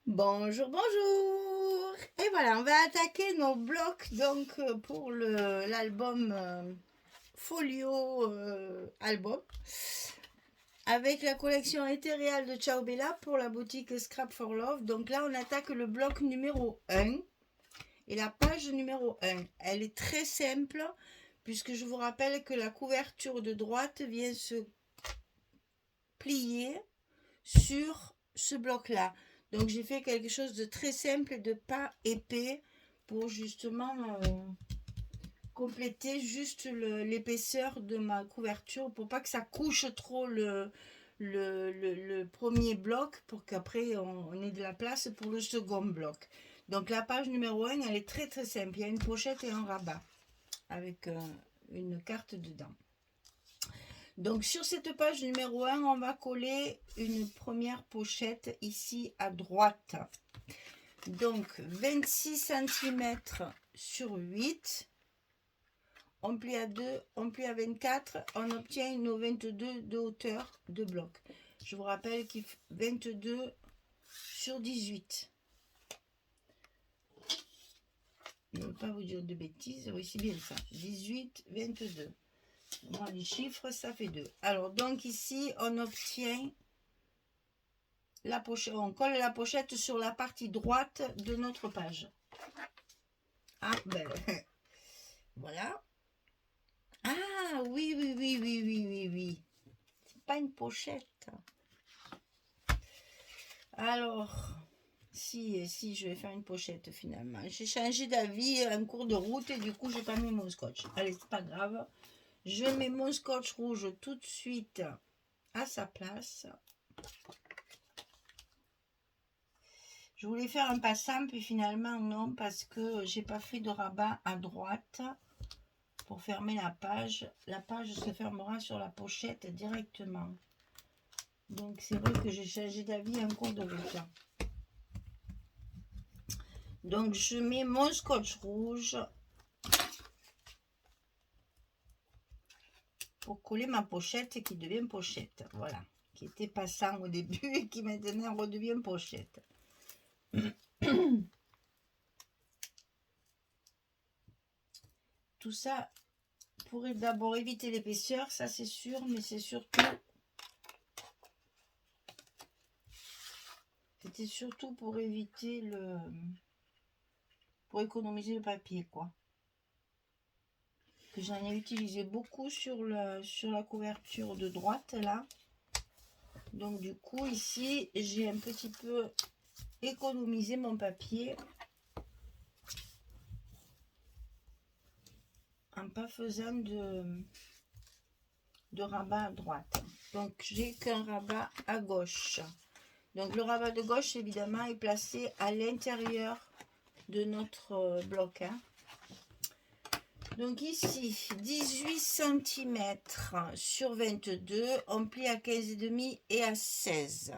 Bonjour, bonjour. Et voilà, on va attaquer nos blocs donc pour l'album Folio album avec la collection Ethereal de Ciao Bella pour la boutique Scrap for Love. Donc là, on attaque le bloc numéro 1 et la page numéro 1. Elle est très simple puisque je vous rappelle que la couverture de droite vient se plier sur ce bloc-là. Donc j'ai fait quelque chose de très simple et de pas épais pour justement compléter juste l'épaisseur de ma couverture pour pas que ça couche trop le premier bloc pour qu'après on ait de la place pour le second bloc. Donc la page numéro 1 elle est très très simple. Il y a une pochette et un rabat avec une carte dedans. Donc sur cette page numéro 1, on va coller une première pochette ici à droite. Donc 26 cm sur 8. On plie à 2, on plie à 24, on obtient nos 22 de hauteur de bloc. Je vous rappelle qu'il fait 22 sur 18. Je ne veux pas vous dire de bêtises, oui c'est bien ça. 18, 22. Moi, les chiffres, ça fait 2. Alors, donc ici, on obtient la pochette. On colle la pochette sur la partie droite de notre page. Ah, ben, voilà. Ah, oui, oui, oui, oui, oui, oui, oui. C'est pas une pochette. Alors, si, je vais faire une pochette finalement. J'ai changé d'avis en cours de route et du coup, j'ai pas mis mon scotch. Allez, c'est pas grave. Je mets mon scotch rouge tout de suite à sa place. Je voulais faire un passant, puis finalement non, parce que j'ai pas fait de rabat à droite pour fermer la page. La page se fermera sur la pochette directement. Donc c'est vrai que j'ai changé d'avis en cours de route. Donc je mets mon scotch rouge pour coller ma pochette qui devient pochette. Voilà, qui était passant au début et qui maintenant redevient pochette. Tout ça pourrait d'abord éviter l'épaisseur, ça c'est sûr, mais c'est surtout... C'était surtout pour éviter le... pour économiser le papier, quoi. Que j'en ai utilisé beaucoup sur la couverture de droite, là. Donc du coup, ici, j'ai un petit peu économisé mon papier en pas faisant de rabat à droite. Donc j'ai qu'un rabat à gauche. Donc le rabat de gauche évidemment est placé à l'intérieur de notre bloc. Hein. Donc ici 18 cm sur 22, on plie à 15,5 et à 16.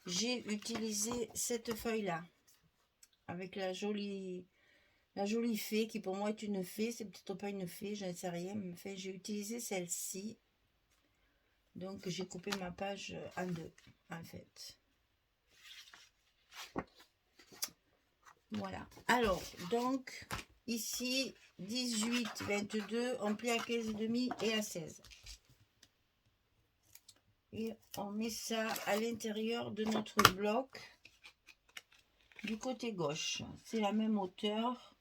J'ai utilisé cette feuille là avec la jolie fée qui pour moi est une fée, c'est peut-être pas une fée, je ne sais rien, mais enfin, j'ai utilisé celle-ci. Donc j'ai coupé ma page en deux en fait. Voilà. Alors donc ici 18, 22, on plie à 15,5 et à 16. Et on met ça à l'intérieur de notre bloc du côté gauche. C'est la même hauteur.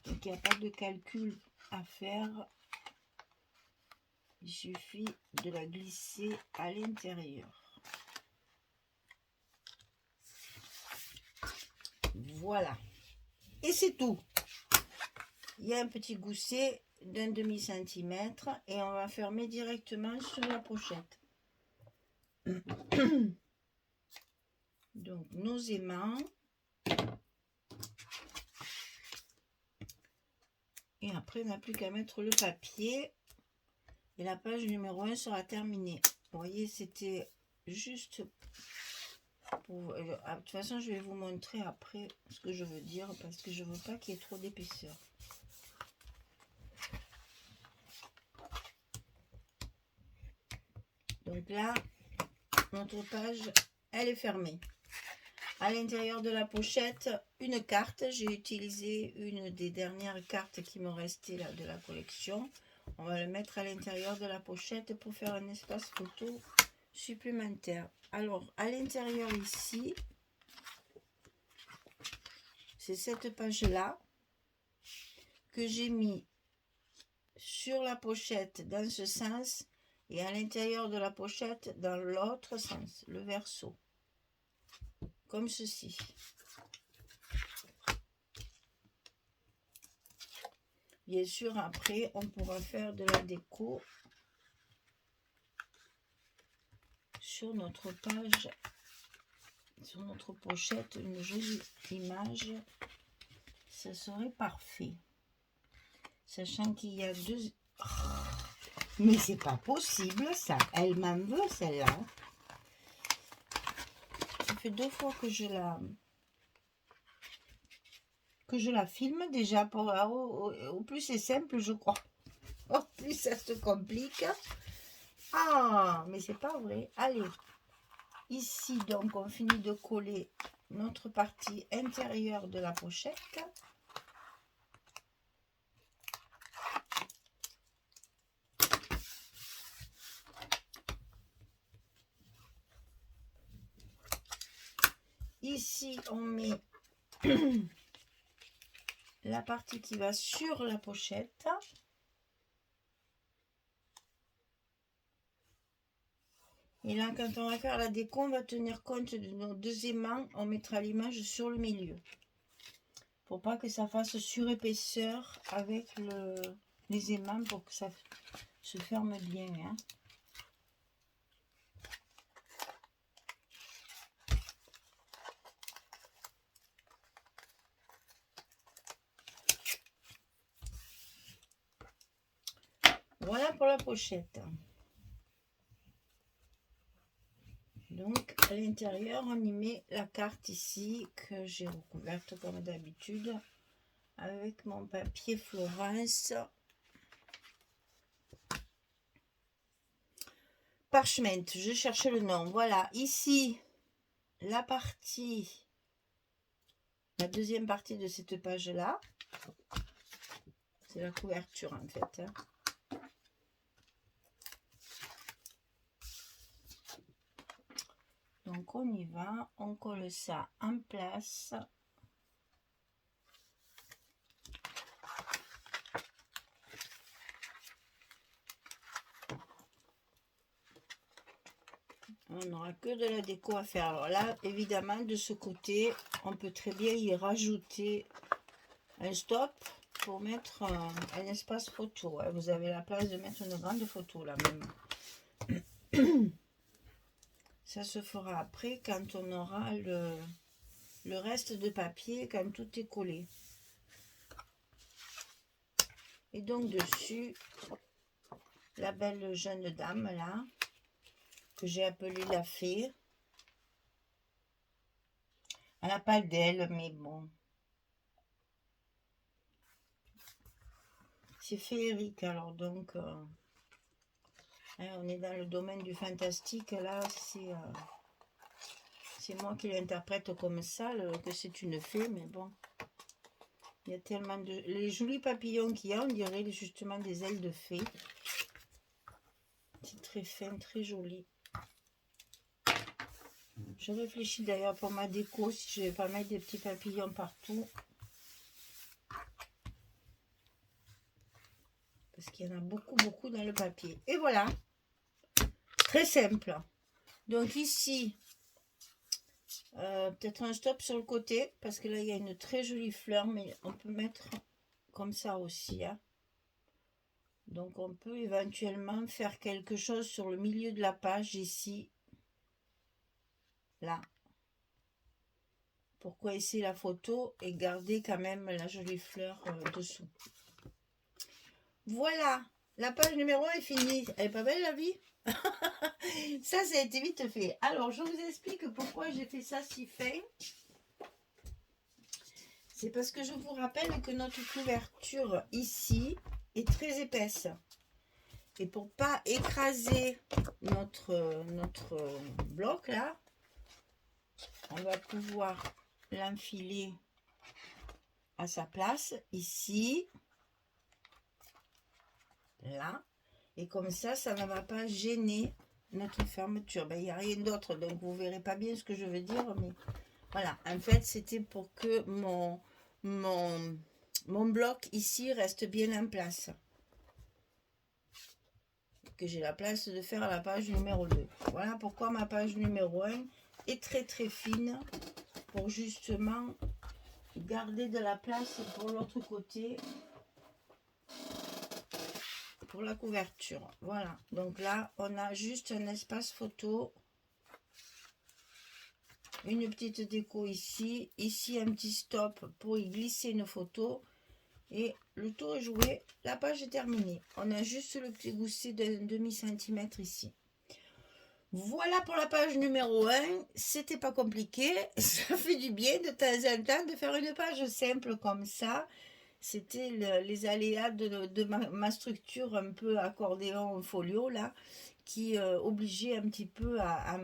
Donc il n'y a pas de calcul à faire. Il suffit de la glisser à l'intérieur. Voilà. Et c'est tout. Il y a un petit gousset d'un demi-centimètre et on va fermer directement sur la pochette. Donc nos aimants. Et après on n'a plus qu'à mettre le papier. Et la page numéro 1 sera terminée. Vous voyez, c'était juste pour... de toute façon, je vais vous montrer après ce que je veux dire parce que je veux pas qu'il y ait trop d'épaisseur. Donc là, notre page, elle est fermée. À l'intérieur de la pochette, une carte. J'ai utilisé une des dernières cartes qui me restait là de la collection. On va le mettre à l'intérieur de la pochette pour faire un espace photo supplémentaire. Alors, à l'intérieur ici, c'est cette page-là que j'ai mis sur la pochette dans ce sens et à l'intérieur de la pochette dans l'autre sens, le verso. Comme ceci. Bien sûr, après, on pourra faire de la déco sur notre page, sur notre pochette, une jolie image. Ça serait parfait. Sachant qu'il y a deux... Oh, mais c'est pas possible, ça. Elle m'en veut, celle-là. Ça fait 2 fois que je la filme déjà. Au plus c'est simple, je crois. Au plus ça se complique. Ah, mais c'est pas vrai. Allez, ici, donc, on finit de coller notre partie intérieure de la pochette. Ici, on met la partie qui va sur la pochette. Et là, quand on va faire la déco, on va tenir compte de nos 2 aimants. On mettra l'image sur le milieu. Pour pas que ça fasse surépaisseur avec les aimants, pour que ça se ferme bien. Hein. Voilà pour la pochette. Donc, à l'intérieur, on y met la carte ici que j'ai recouverte comme d'habitude avec mon papier Florence. Parchment, je cherchais le nom. Voilà, ici, la deuxième partie de cette page-là. C'est la couverture en fait. Hein. Donc on y va, on colle ça en place. On n'aura que de la déco à faire. Alors là, évidemment, de ce côté, on peut très bien y rajouter un stop pour mettre un espace photo. Vous avez la place de mettre une grande photo là même. Ça se fera après quand on aura le reste de papier, quand tout est collé. Et donc dessus, la belle jeune dame là, que j'ai appelée la fée. Elle n'a pas d'elle, mais bon. C'est féerique alors donc... on est dans le domaine du fantastique, là, c'est moi qui l'interprète comme ça, que c'est une fée, mais bon. Il y a tellement de... Les jolis papillons qu'il y a, on dirait justement des ailes de fée. C'est très fin, très joli. Je réfléchis d'ailleurs pour ma déco, si je vais pas mettre des petits papillons partout. Parce qu'il y en a beaucoup, beaucoup dans le papier. Et voilà. Très simple. Donc ici, peut-être un stop sur le côté, parce que là, il y a une très jolie fleur, mais on peut mettre comme ça aussi. Hein. Donc, on peut éventuellement faire quelque chose sur le milieu de la page ici. Là. Pour coincer la photo et garder quand même la jolie fleur dessous. Voilà. La page numéro 1 est finie. Elle est pas belle la vie? Ça a été vite fait. Alors, je vous explique pourquoi j'ai fait ça si fin. C'est parce que je vous rappelle que notre couverture ici est très épaisse. Et pour pas écraser notre bloc là, on va pouvoir l'enfiler à sa place, ici, là, et comme ça ne va pas gêner notre fermeture. Ben, il n'y a rien d'autre, donc vous verrez pas bien ce que je veux dire, mais voilà. En fait, c'était pour que mon bloc ici reste bien en place. Que j'ai la place de faire la page numéro 2. Voilà pourquoi ma page numéro 1 est très fine, pour justement garder de la place pour l'autre côté, pour la couverture. Voilà, donc là on a juste un espace photo, une petite déco ici, ici un petit stop pour y glisser une photo, et le tour est joué, la page est terminée. On a juste le petit gousset d'un demi-centimètre ici. Voilà pour la page numéro 1, c'était pas compliqué, ça fait du bien de temps en temps de faire une page simple comme ça. C'était les aléas de ma structure un peu accordéon folio là, qui obligeait un petit peu à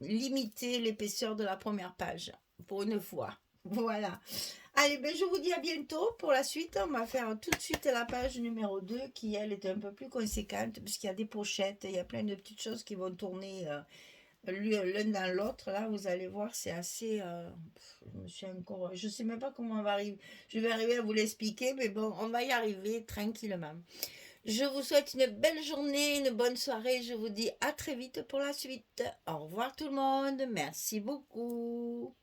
limiter l'épaisseur de la première page, pour une fois. Voilà. Allez, ben je vous dis à bientôt pour la suite. On va faire tout de suite la page numéro 2 qui, elle, est un peu plus conséquente puisqu'il y a des pochettes, il y a plein de petites choses qui vont tourner l'un dans l'autre. Là, vous allez voir, c'est assez... je sais même pas comment on va arriver. Je vais arriver à vous l'expliquer, mais bon, on va y arriver tranquillement. Je vous souhaite une belle journée, une bonne soirée. Je vous dis à très vite pour la suite. Au revoir tout le monde. Merci beaucoup.